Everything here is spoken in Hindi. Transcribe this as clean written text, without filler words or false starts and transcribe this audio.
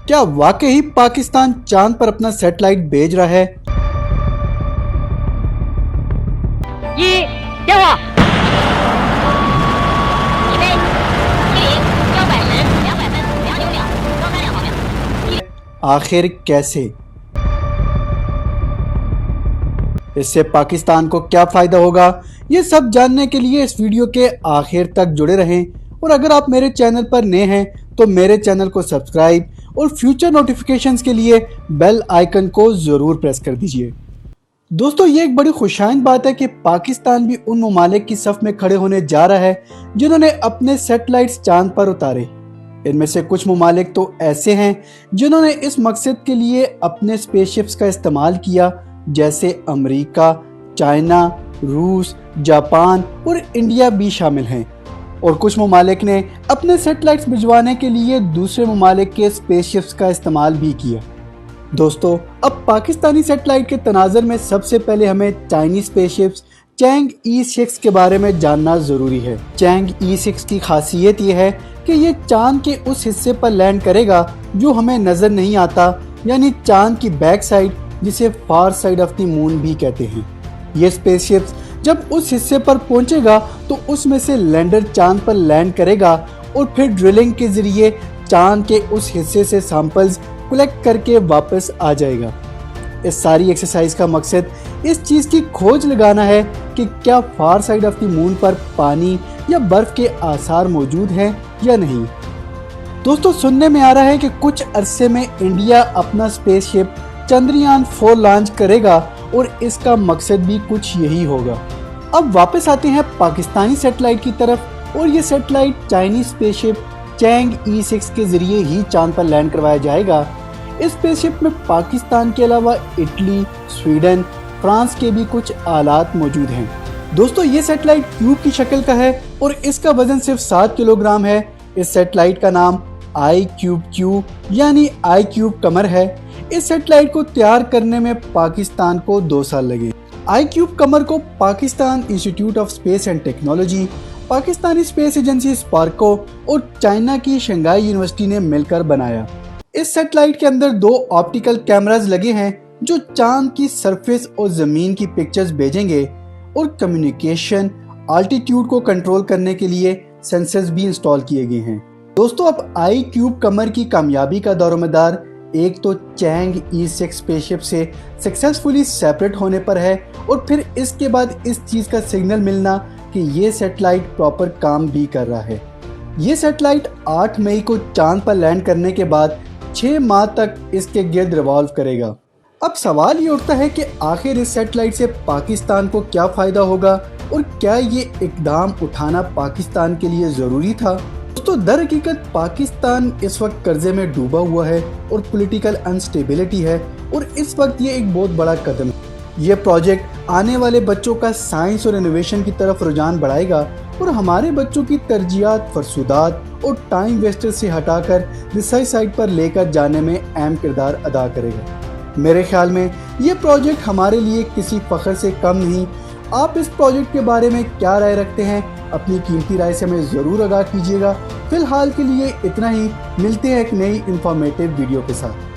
क्या वाकई ही पाकिस्तान चांद पर अपना सैटेलाइट भेज रहा है? ये क्या हुआ? आखिर कैसे? इससे पाकिस्तान को क्या फायदा होगा? ये सब जानने के लिए इस वीडियो के आखिर तक जुड़े रहें। और अगर आप मेरे चैनल पर नए हैं तो मेरे चैनल को सब्सक्राइब और फ्यूचर नोटिफिकेशंस के लिए बेल आइकन को जरूर प्रेस कर दीजिए। दोस्तों, ये एक बड़ी खुशाइन बात है कि पाकिस्तान भी उन ममालिक की सफ में खड़े होने जा रहा है जिन्होंने अपने सैटेलाइट्स चांद पर उतारे। इनमें से कुछ ममालिक तो ऐसे हैं जिन्होंने इस मकसद के लिए अपने स्पेसशिप्स का इस्तेमाल किया, जैसे अमेरिका, चाइना, रूस, जापान और इंडिया भी शामिल हैं। और कुछ ममालिक ने अपने सैटेलाइट्स भिजवाने के लिए दूसरे ममालिक के स्पेसशिप्स का इस्तेमाल भी किया। दोस्तों, अब पाकिस्तानी सैटेलाइट के तनाज़र में सबसे पहले हमें चाइनीज स्पेसशिप्स चैंग E6 के बारे में जानना जरूरी है। चैंग E6 की खासियत यह है कि ये चांद के उस हिस्से पर लैंड करेगा जो हमें नजर नहीं आता, यानी चांद की बैक साइड, जिसे फार साइड ऑफ द मून भी कहते हैं। ये स्पेसशिप्स जब उस हिस्से पर पहुंचेगा तो उसमें से लैंडर चांद पर लैंड करेगा और फिर ड्रिलिंग के जरिए चांद के उस हिस्से से सैंपल्स कलेक्ट करके वापस आ जाएगा। इस सारी एक्सरसाइज का मकसद इस चीज की खोज लगाना है कि क्या फार साइड ऑफ द मून पर पानी या बर्फ के आसार मौजूद हैं या नहीं। दोस्तों, सुनने में आ रहा है कि कुछ अरसे में इंडिया अपना स्पेसशिप चंद्रयान 4 लॉन्च करेगा और इसका मकसद भी कुछ यही होगा। अब वापस आते हैं पाकिस्तानी सैटेलाइट की तरफ, और ये satellite Chinese spaceship Chang E6 के जरिए ही चांद पर लैंड करवाया जाएगा। इस स्पेसशिप में पाकिस्तान के अलावा इटली, स्वीडन, फ्रांस के भी कुछ आलात मौजूद हैं। दोस्तों, ये सैटेलाइट क्यूब की शक्ल का है और इसका वजन सिर्फ 7 किलोग्राम है। इस सैटेलाइट का नाम iCubeQ यानी iCube कमर है। इस सैटेलाइट को तैयार करने में पाकिस्तान को 2 साल लगे। iCube कमर को Pakistan institute of space and technology, Pakistani space agency Sparco और चाइना की शंघाई यूनिवर्सिटी ने मिलकर बनाया। इस सैटेलाइट के अंदर 2 ऑप्टिकल कैमरास लगे हैं जो चांद की सरफेस और जमीन की पिक्चर्स भेजेंगे, और कम्युनिकेशन, आल्टीट्यूड को कंट्रोल करने के लिए सेंसर्स भी इंस्टॉल किए गए हैं। दोस्तों, अब iCube कमर की कामयाबी का दारोमदार एक तो चैंग E6 स्पेसशिप से सक्सेसफुली सेपरेट होने पर है, और फिर इसके बाद इस चीज का सिग्नल मिलना कि ये सैटेलाइट प्रॉपर काम भी कर रहा है। ये सैटेलाइट 8 मई को चांद पर लैंड करने के बाद 6 माह तक इसके गिर्द रिवॉल्व करेगा। अब सवाल ये उठता है कि आखिर इस सैटेलाइट से पाकिस्तान को क्या फायदा होगा, और क्या ये इकदाम उठाना पाकिस्तान के लिए जरूरी था। दोस्तों, दर हकीकत पाकिस्तान इस वक्त कर्जे में डूबा हुआ है और पॉलिटिकल अनस्टेबिलिटी है, और इस वक्त ये एक बहुत बड़ा कदम है। ये प्रोजेक्ट आने वाले बच्चों का साइंस और इनोवेशन की तरफ रुझान बढ़ाएगा और हमारे बच्चों की तरजीहात, फरसूदात और टाइम वेस्टर से हटाकर रिसर्च साइट पर लेकर जाने में अहम किरदार अदा करेगा। मेरे ख्याल में ये प्रोजेक्ट हमारे लिए किसी फख्र से कम नहीं। आप इस प्रोजेक्ट के बारे में क्या राय रखते हैं? अपनी कीमती राय से हमें ज़रूर आगाह कीजिएगा। फिलहाल के लिए इतना ही, मिलते हैं एक नई इंफॉर्मेटिव वीडियो के साथ।